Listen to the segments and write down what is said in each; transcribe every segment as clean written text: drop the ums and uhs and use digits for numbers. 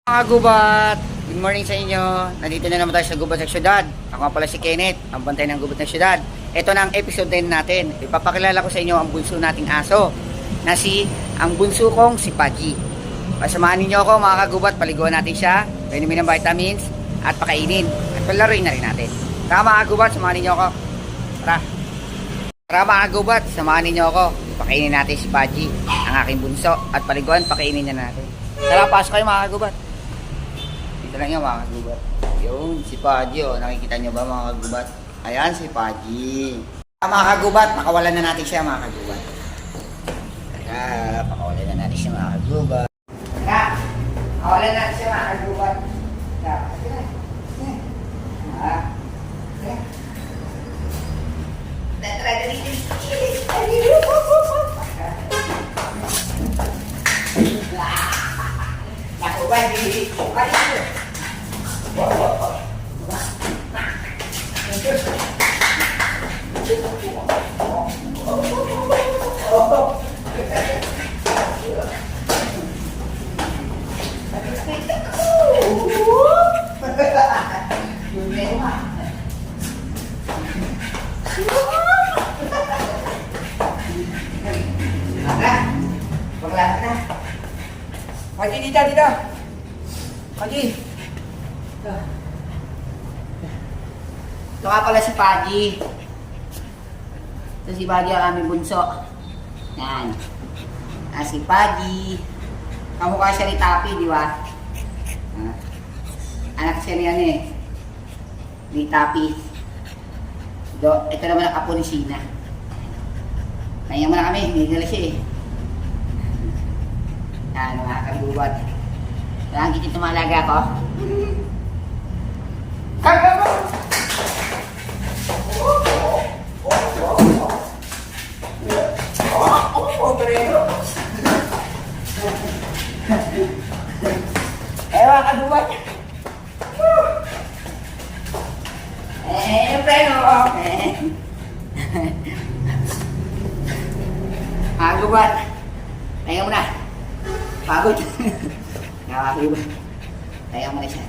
Mga gubat, good morning sa inyo. Nandito na naman tayo sa gubat ng syudad. Ako nga pala si Kenneth, ang bantay ng gubat ng syudad. Ito na ang episode 10 natin. Ipapakilala ko sa inyo ang bunso nating aso na ang bunso kong si Paji. Pasamahan ninyo ako mga kagubat, paliguan natin siya, painumin ng vitamins at pakainin. At palaruin na rin natin. Tara mga kagubat, samahan ninyo ako. Tara mga kagubat, samahan ninyo ako. Pakainin natin si Paji, ang aking bunso. At paliguan, pakainin niya natin. Tara, pasok kayo mga kagubat. Ito lang yung mga kagubat. Yun, si Paji, oh. Nakikita nyo ba mga kagubat? Ayan si Paji. Mga kagubat, pakawalan na natin siya mga kagubat. Tara, pakawalan na natin siya mga kagubat. Tara, pakawalan na natin siya mga kagubat. Tara, tara. Tara. Tara, Paji, dito. Paji. Ito nga pala si Paji. Ito si Paji ang aming bunso. Yan. Si Paji. Kamukha siya ni Tapi, di ba? Anak siya niyan eh. Ni Tapi. Ito naman ang apo ni Sina. Kaya mo na kami, hinigala siya eh. Yan, mga kagubat. Kailangan kita ito mga alaga ko. Kaga mo! Mga kagubat. Yung preno ko. Mga kagubat. Kaya mo na. Pagod. Nakakaliba. Kaya mo na siya.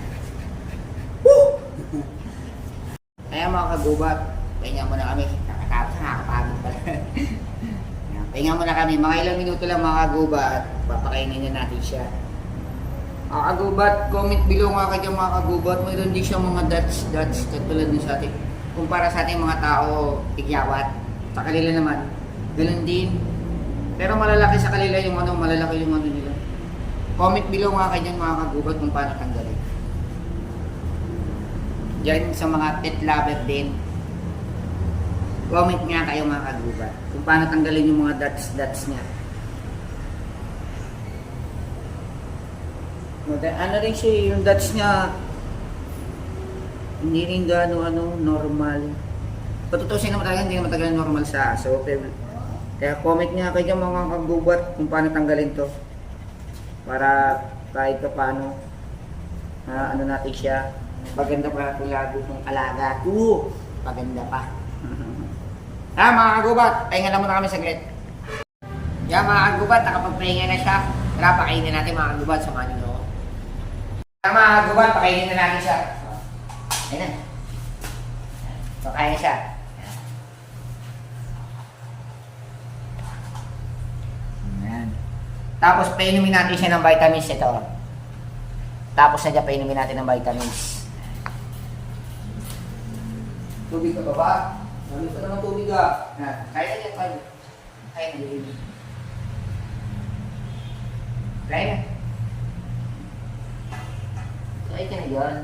Kaya mga kagubat, pahinga mo na kami. Nakakapagod pala. Pahinga mo na kami. Mga ilang minuto lang mga kagubat. Papakainin na natin siya. Mga kagubat, comment below nga kayo mga kagubat. Mayroon din siyang mga dots. Katulad din sa ating. Kumpara sa ating mga tao, tigyawat. Sa kanila naman, ganoon din. Pero malalaki sa kanila yung malalaki yung nila. Comment below nga kayo dyan mga kagubat kung paano tanggalin. Diyan sa mga pet lover din. Comment nga kayo mga kagubat kung paano tanggalin yung mga dots niya. Ano rin siya, yung dots niya hindi rin gaano normal. Patutusin naman talaga, hindi naman talaga normal sa aso. Kaya comment nga kayo mga kagubat kung paano tanggalin to. Para kahit pa paano ano natin siya, maganda pa lalo ng alaga. Maganda pa. Mga kagubat, pahinga lang muna kami saglit. Yan mga kagubat, nakapagpahinga na siya. Tara, pakainin natin mga kagubat, samahan nyo. Mga kagubat, pakainin na natin siya. Ayun na. Pakain na siya. Tapos painumin natin siya ng vitamins ito. Tapos na dyan painumin natin ng vitamins. Tubig ka ba ba? Nalito naman tubig ka. Kaya na dyan, kaya. Kaya na dyan. Kaya na. Kaya ka na dyan.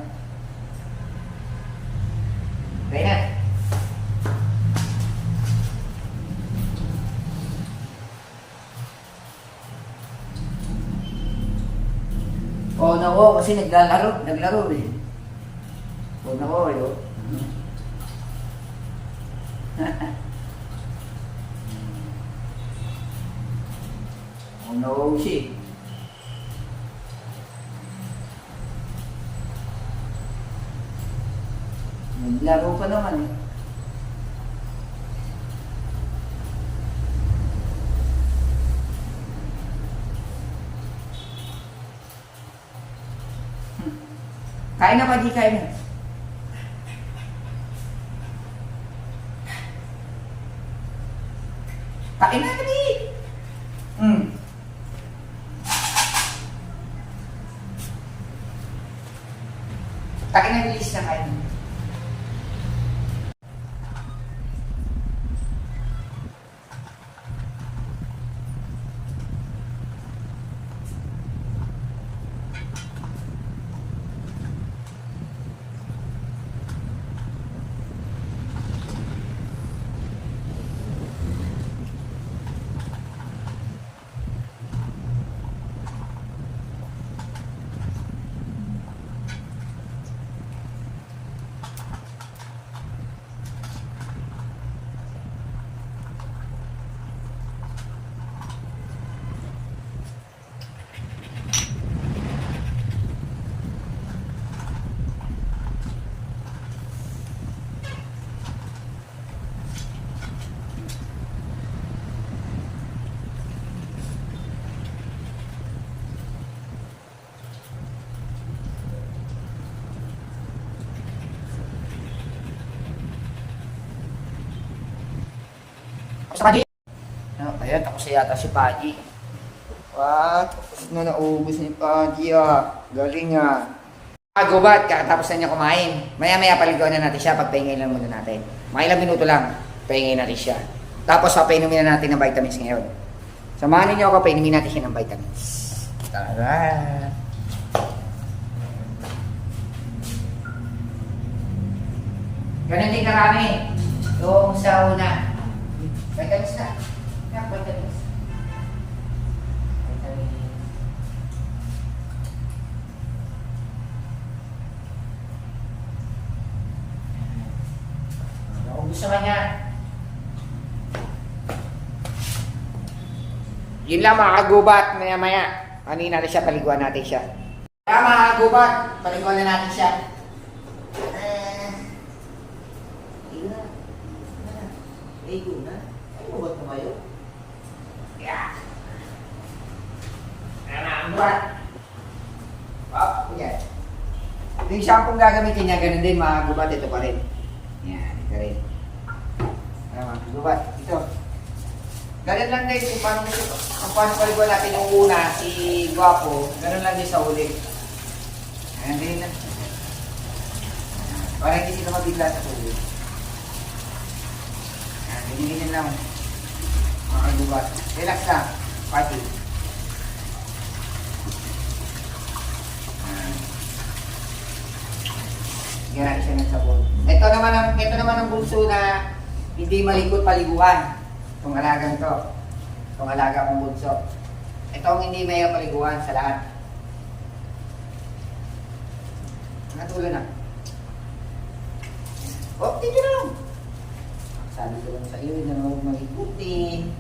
Kaya na. Oh, nako, kasi naglaro eh. Oh, nako, yun. Oh, nako, siya. Naglaro pa naman eh. Kain na pa, di kain na. Kain na, dali. Kain na, bilis na kain. Sa Paji. Ayan, tapos yata si Paji. What? Tapos na naubos ni Paji Galing Gubat, kakatapos na niya kumain. Maya-maya paligawan na natin siya, pagpahingay lang muna natin. Mga ilang minuto lang, pahingay natin siya. Tapos papainumin na natin ng vitamins ngayon. Samahan ninyo ako, painumin natin siya ng vitamins. Tara! Ganun din karami. Yung sa una. Vitamins na. Yan, vitamins. Vitamins. Naubos naman niya. Yun lang mga kagubat, maya-maya. Kanina na siya, paliguan natin siya. Kaya mga kagubat, paliguan na natin siya. Ligo na. Ay, mabot na kayo. Yeah. Ang buwan. Yan. Yung shampoo gagamitin niya, ganun din mga gubat, ito pa rin. Yan, ito rin. Mga gubat, ito. Ganun lang din kung paano paliguan natin yung una, si Guapo, ganun lang din sa huli. Ganun din na. Para hindi sila mabigla sa huli. Ganyan lang. Mga gubat. Relax lang. Party. Bigyan natin siya ng sabon. Ito naman ang bunso na hindi malikot paliguan. Itong alagang to. Itong alaga kong bunso. Ito ang hindi may paliguan sa lahat. Natulog na. Oh, dito na lang. Sabi ko lang sa iyo, na huwag mag-ikutin.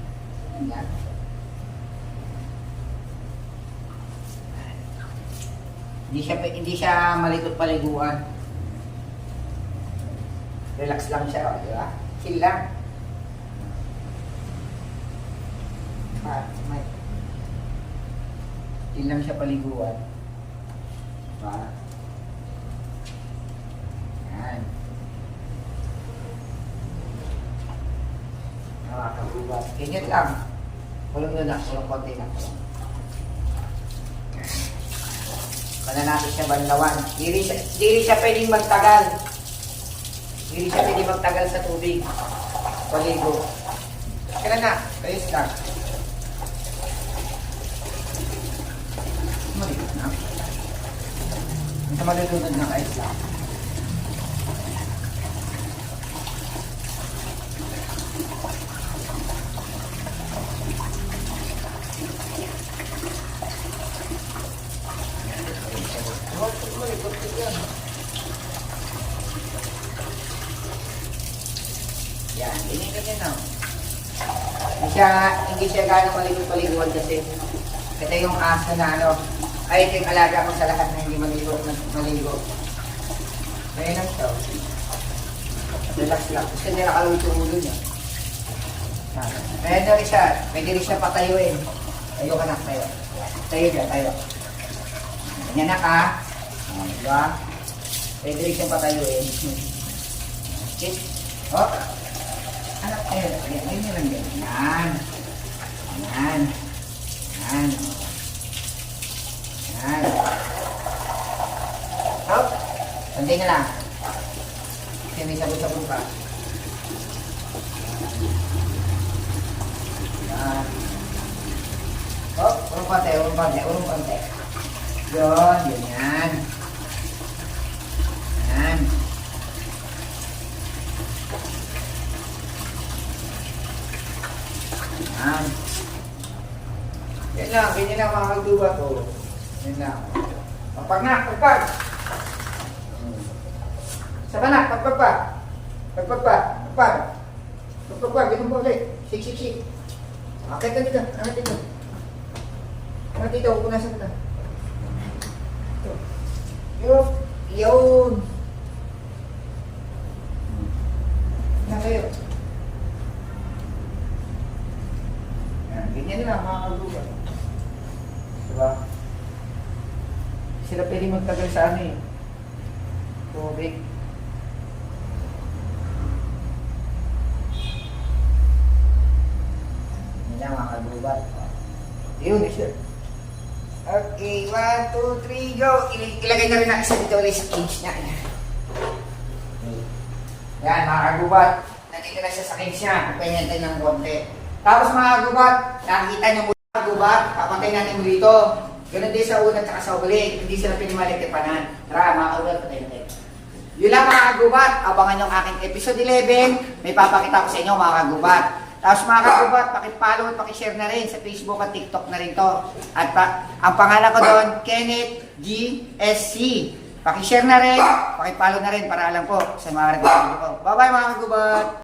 Ayan. Hindi siya malikot paliguan. Relax lang siya, di ba? Chill lang. Chill lang siya paliguan. Diba? Ayan. Nakakagubat. Ganyan lang. Walang na. Walang konti na. Para natin siya banlawan. Dili siya pwedeng magtagal. Dili siya pwedeng magtagal sa tubig. Paligo. Kailan na? Ayos lang. Maligot na. Ang malulunod na ayos lang. Yan, ganyan na. Hindi siya gano'ng malikot-paliguan kasi ito yung aso na ay ito yung alaga ko sa lahat na hindi maligo. Kaya lang siya. Relax lang. Gusto niya nakalawit yung ulo niya. Pwede rin siya patayuin. Tayo ka na, tayo. Tayo dyan, tayo. Ganyan na ka. Diba? Pwede rin siyang patayuin. Okay. Oh. Anak, ayun. Ayun nyo lang din. Yan. Yan. Yan. Yan. Hop. Sandin na lang. Kasi may sabon-sabon pa. Yan. Hop. Urong pante, urong pante, urong pante. Yun, yun yan. Yan. Yan. Yan lang, ganyan lang mga kalduba to. Yan lang. Pagpag na, pagpag. Saka na, pagpag pa. Pagpag pa, pagpag. Pagpag pa, ganun po ulit. Sik. Okay ka dito, angat dito. Angat dito, punasan ka. Yun. Yun. Yan kayo. Yan, ganyan nila mga kalduba. Diba? Sila pwede magtagal sa ano eh. Tubig. Yan lang mga kalduba. Yun, sure. Okay, 1, 2, 3, go! Ilagay na rin natin sa dito ulit sa cage niya. Yan, mga kagubat. Nandito na siya sa cage niya. Papahingan tayo ng konti. Tapos mga kagubat, nakikita niyo muli mga kagubat. Papantay natin mo dito. Ganun din sa una at sa uli. Hindi sila pinimalik-tipanan. Tara, mga kagubat, patay natin. Yun lang mga kagubat. Abangan yung aking episode 11. May papakita ko sa inyo mga kagubat. Tapos mga kagubat, pakipollow at pakishare na rin sa Facebook at TikTok na rin to. At ang pangalan ko doon, Kenneth GSC. Pakishare na rin, pakipollow na rin para alam ko sa mga rekomendasyon ko. Bye-bye mga kagubat!